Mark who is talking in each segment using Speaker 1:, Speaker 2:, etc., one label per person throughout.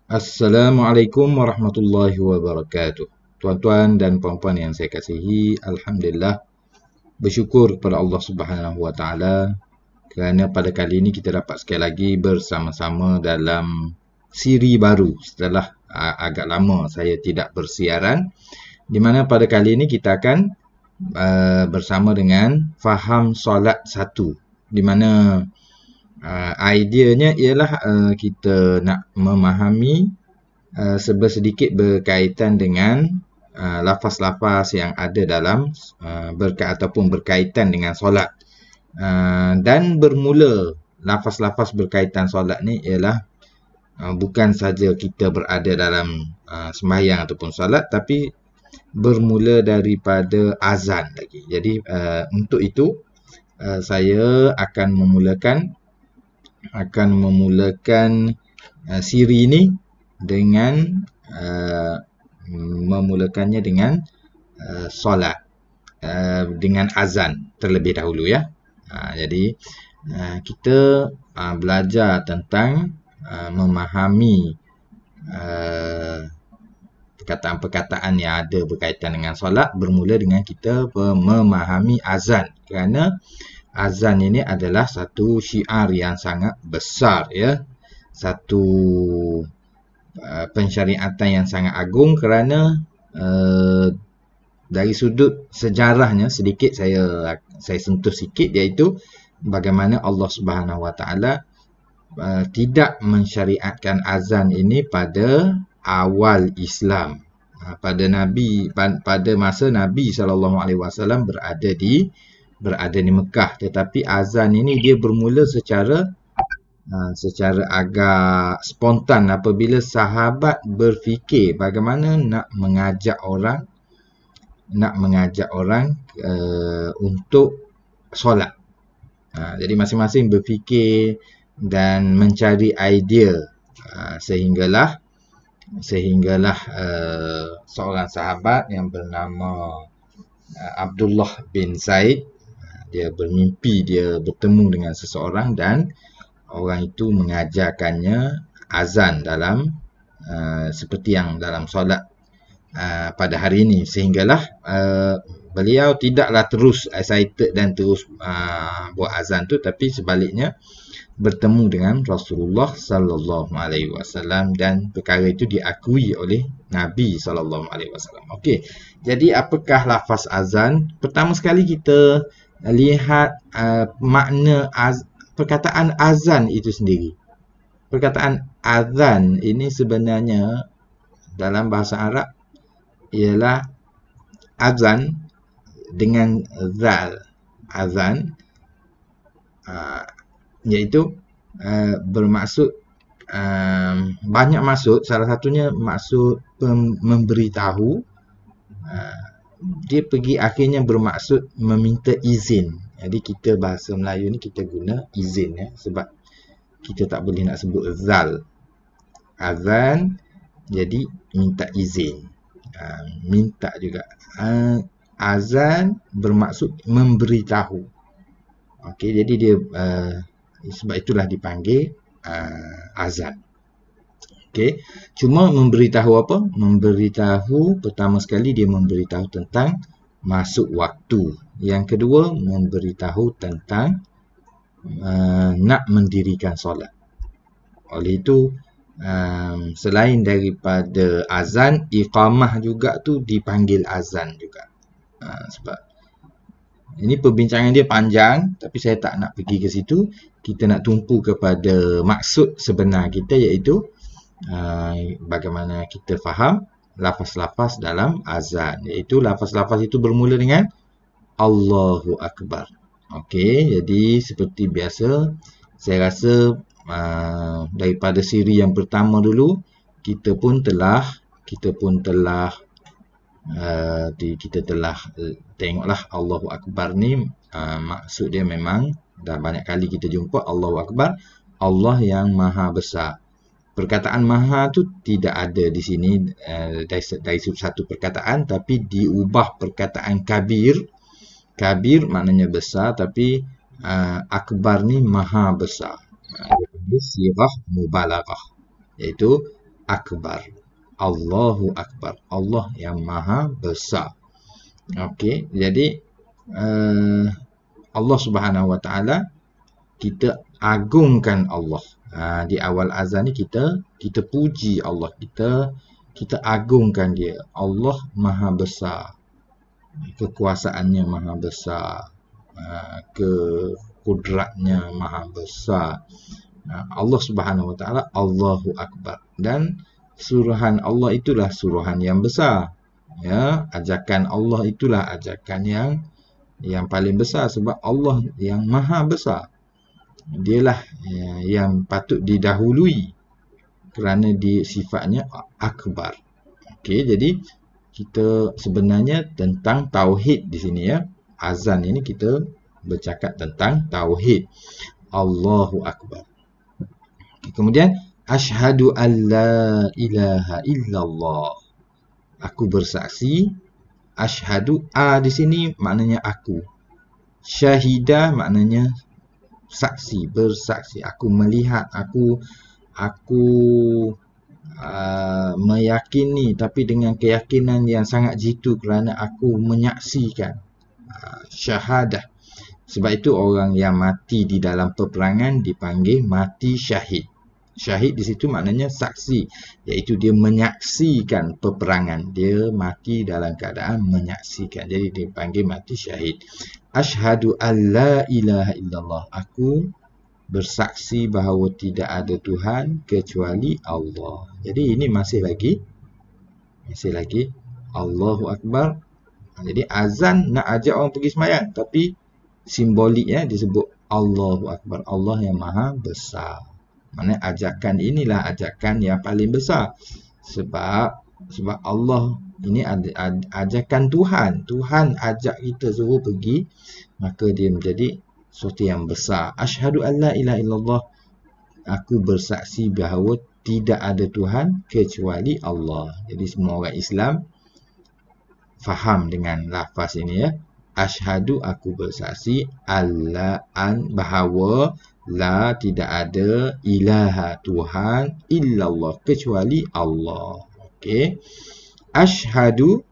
Speaker 1: Assalamualaikum warahmatullahi wabarakatuh. Tuan-tuan dan puan-puan yang saya kasihi, alhamdulillah bersyukur kepada Allah Subhanahu wa taala kerana pada kali ini kita dapat sekali lagi bersama-sama dalam siri baru setelah agak lama saya tidak bersiaran, di mana pada kali ini kita akan bersama dengan faham solat satu, di mana ideanya ialah kita nak memahami sedikit berkaitan dengan lafaz-lafaz yang ada dalam ataupun berkaitan dengan solat. Dan bermula lafaz-lafaz berkaitan solat ni ialah bukan saja kita berada dalam sembahyang ataupun solat, tapi bermula daripada azan lagi. Jadi untuk itu saya akan memulakan siri ini dengan memulakannya dengan solat, dengan azan terlebih dahulu ya. Jadi kita belajar tentang memahami perkataan-perkataan yang ada berkaitan dengan solat bermula dengan kita memahami azan, kerana azan ini adalah satu syiar yang sangat besar ya, satu pensyariatan yang sangat agung, kerana dari sudut sejarahnya sedikit saya sentuh sikit, iaitu bagaimana Allah Subhanahu wa taala tidak mensyariatkan azan ini pada awal Islam, pada masa Nabi SAW berada di Mekah, tetapi azan ini dia bermula secara agak spontan apabila sahabat berfikir bagaimana nak mengajak orang untuk solat. Jadi masing-masing berfikir dan mencari idea, sehinggalah seorang sahabat yang bernama Abdullah bin Zaid, dia bermimpi dia bertemu dengan seseorang dan orang itu mengajarkannya azan dalam seperti yang dalam solat pada hari ini, sehinggalah beliau tidaklah terus excited dan terus buat azan tu, tapi sebaliknya bertemu dengan Rasulullah sallallahu alaihi wasallam dan perkara itu diakui oleh Nabi sallallahu alaihi wasallam. Okey. Jadi apakah lafaz azan? Pertama sekali kita lihat makna perkataan azan itu sendiri. Perkataan azan ini sebenarnya dalam bahasa Arab ialah azan dengan zal. Azan iaitu bermaksud banyak maksud. Salah satunya maksud memberitahu. Dia pergi akhirnya bermaksud meminta izin. Jadi kita bahasa Melayu ni kita guna izin ya, sebab kita tak boleh nak sebut zal. Azan jadi minta izin, minta juga. Azan bermaksud memberitahu. Okey, jadi dia sebab itulah dipanggil azan. Okey, cuma memberitahu apa? Memberitahu, pertama sekali dia memberitahu tentang masuk waktu. Yang kedua, memberitahu tentang nak mendirikan solat. Oleh itu, selain daripada azan, iqamah juga tu dipanggil azan juga. Sebab ini perbincangan dia panjang, tapi saya tak nak pergi ke situ. Kita nak tumpu kepada maksud sebenar kita, iaitu bagaimana kita faham lafaz-lafaz dalam azan, iaitu lafaz-lafaz itu bermula dengan Allahu Akbar. Okey, jadi seperti biasa saya rasa daripada siri yang pertama dulu kita pun telah tengoklah Allahu Akbar ni, maksud dia memang dah banyak kali kita jumpa Allahu Akbar, Allah yang maha besar. Perkataan maha tu tidak ada di sini dari satu perkataan, tapi diubah perkataan kabir. Kabir maknanya besar, tapi akbar ni maha besar. Dia panggil sirah mubalaghah, iaitu akbar. Allahu akbar. Allah yang maha besar. Okey, jadi Allah Subhanahu Wa Taala, kita agungkan Allah. Di awal azan ni kita puji Allah, kita agungkan dia. Allah maha besar, kekuasaannya maha besar, kekudratnya maha besar. Allah Subhanahu Wa Taala, Allahu Akbar. Dan suruhan Allah itulah suruhan yang besar. Ya, ajakan Allah itulah ajakan yang paling besar, sebab Allah yang maha besar. Dialah yang patut didahului kerana dia sifatnya akbar. Okey, jadi kita sebenarnya tentang tauhid di sini ya. Azan ini kita bercakap tentang tauhid. Allahu akbar. Okay, kemudian asyhadu an la ilaha illallah. Aku bersaksi. Asyhadu, di sini maknanya aku. Syahidah maknanya saksi, bersaksi. Aku melihat, aku meyakini, tapi dengan keyakinan yang sangat jitu kerana aku menyaksikan. Syahadah. Sebab itu orang yang mati di dalam peperangan dipanggil mati syahid. Syahid di situ maknanya saksi, iaitu dia menyaksikan peperangan. Dia mati dalam keadaan menyaksikan. Jadi dipanggil mati syahid. Asyhadu an la ilaha illallah. Aku bersaksi bahawa tidak ada Tuhan kecuali Allah. Jadi ini masih lagi Allahu Akbar. Jadi azan nak ajak orang pergi sembahyang, tapi simbolik disebut Allahu Akbar. Allah yang maha besar. Maksudnya ajakan inilah ajakan yang paling besar. Sebab Allah ini ajakan Tuhan. Tuhan ajak kita suruh pergi, maka dia menjadi sesuatu yang besar. Asyhadu an la ilaha illallah. Aku bersaksi bahawa tidak ada Tuhan kecuali Allah. Jadi semua orang Islam faham dengan lafaz ini ya. Asyhadu, aku bersaksi, bahawa la, tidak ada, ilaha, Tuhan, illallah, kecuali Allah. Okey. Asyhadu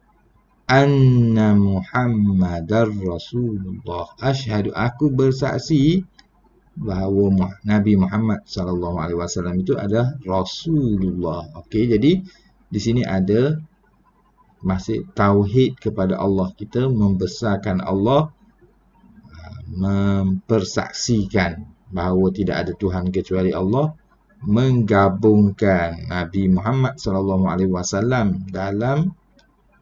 Speaker 1: anna Muhammadar Rasulullah. Asyhadu, aku bersaksi bahawa Nabi Muhammad sallallahu alaihi wasallam itu adalah Rasulullah. Okey, jadi di sini ada masih tauhid kepada Allah. Kita membesarkan Allah, mempersaksikan bahawa tidak ada Tuhan kecuali Allah, menggabungkan Nabi Muhammad sallallahu alaihi wasallam dalam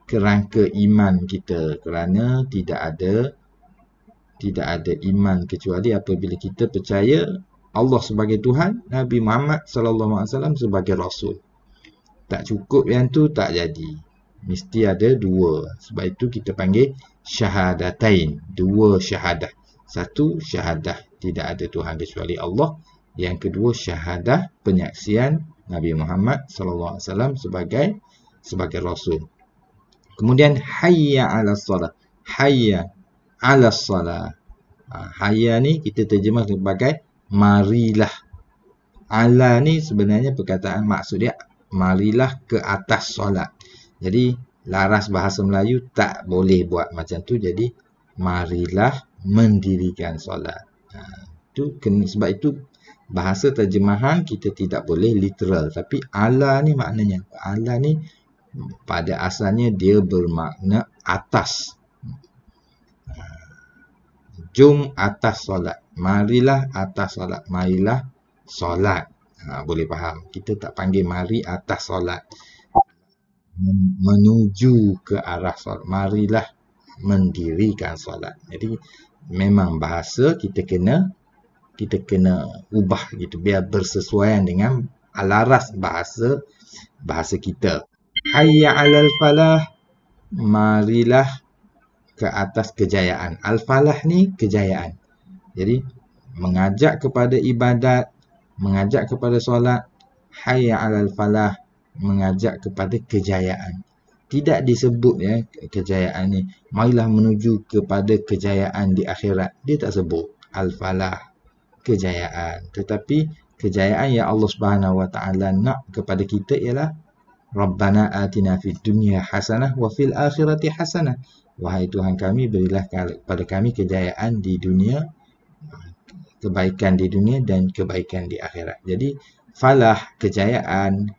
Speaker 1: kerangka iman kita, kerana tidak ada iman kecuali apabila kita percaya Allah sebagai Tuhan, Nabi Muhammad sallallahu alaihi wasallam sebagai Rasul. Tak cukup yang tu tak jadi. Mesti ada dua. Sebab itu kita panggil syahadatain. Dua syahadah. Satu, syahadah tidak ada Tuhan kecuali Allah. Yang kedua, syahadah penyaksian Nabi Muhammad sallallahu alaihi wasallam sebagai Rasul. Kemudian hayya 'alas salah. Hayya 'alas salah. Hayya ni kita terjemah sebagai marilah. Ala ni sebenarnya perkataan maksud dia marilah ke atas solat. Jadi laras bahasa Melayu tak boleh buat macam tu. Jadi marilah mendirikan solat. Sebab itu bahasa terjemahan kita tidak boleh literal. Tapi ala ni maknanya. Ala ni pada asalnya dia bermakna atas. Jom atas solat. Marilah atas solat. Marilah solat. Boleh faham. Kita tak panggil mari atas solat. Menuju ke arah solat. Marilah mendirikan solat. Jadi memang bahasa kita kena ubah gitu biar bersesuaian dengan laras bahasa kita. Hayya 'alal falah. Marilah ke atas kejayaan. Al-falah ni kejayaan. Jadi mengajak kepada ibadat, mengajak kepada solat. Hayya 'alal falah, mengajak kepada kejayaan. Tidak disebut kejayaan ni marilah menuju kepada kejayaan di akhirat. Dia tak sebut al-falah, kejayaan. Tetapi kejayaan yang Allah Subhanahu Wa Taala nak kepada kita ialah Rabbana atina fid dunya hasanah wa fil akhirati hasanah. Wahai Tuhan kami, berilah kepada kami kejayaan di dunia, kebaikan di dunia dan kebaikan di akhirat. Jadi falah, kejayaan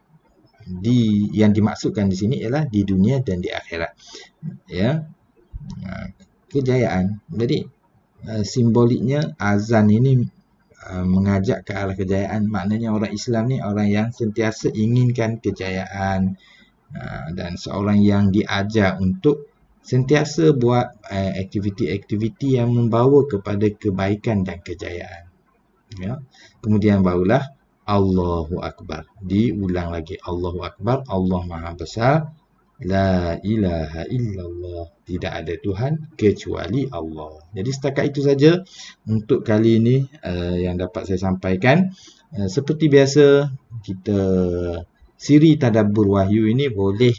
Speaker 1: yang dimaksudkan di sini ialah di dunia dan di akhirat. Ya. Kejayaan. Jadi simboliknya azan ini mengajak ke arah kejayaan. Maknanya orang Islam ni orang yang sentiasa inginkan kejayaan, dan seorang yang diajar untuk sentiasa buat aktiviti-aktiviti yang membawa kepada kebaikan dan kejayaan. Ya. Kemudian barulah Allahu Akbar. Diulang lagi. Allahu Akbar. Allah Maha Besar. La ilaha illallah. Tidak ada Tuhan kecuali Allah. Jadi setakat itu saja untuk kali ini yang dapat saya sampaikan. Seperti biasa, kita siri tadabbur wahyu ini boleh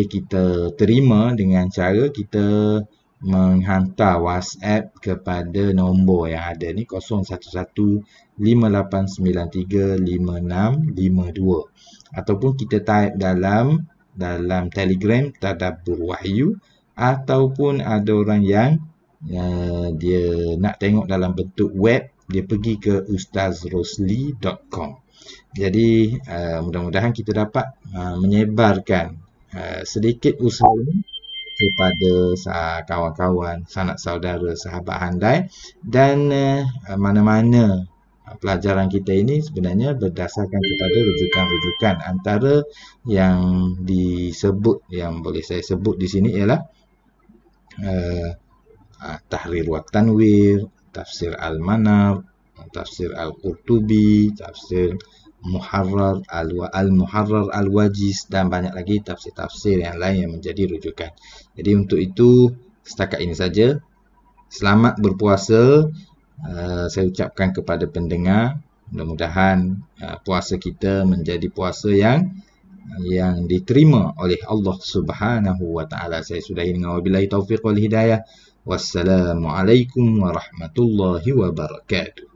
Speaker 1: kita terima dengan cara kita menghantar WhatsApp kepada nombor yang ada ni 011-5893-5652, ataupun kita type dalam Telegram Tadabbur Wahyu, ataupun ada orang yang dia nak tengok dalam bentuk web, dia pergi ke ustazrosli.com. Jadi mudah-mudahan kita dapat menyebarkan sedikit usaha ini kepada kawan-kawan, sanak saudara, sahabat handai, dan mana-mana pelajaran kita ini sebenarnya berdasarkan kepada rujukan-rujukan. Antara yang disebut, yang boleh saya sebut di sini ialah Tahrir wa Tanwir, Tafsir Al-Manar, Tafsir Al-Qurtubi, Tafsir Muharrar Al-Muharrar Al-Wajiz, dan banyak lagi tafsir-tafsir yang lain yang menjadi rujukan. Jadi untuk itu setakat ini saja. Selamat berpuasa saya ucapkan kepada pendengar. Mudah-mudahan puasa kita menjadi puasa yang diterima oleh Allah Subhanahu Wa Taala. Saya sudahi dengan wabillahi taufiq wal hidayah. Wassalamualaikum warahmatullahi wabarakatuh.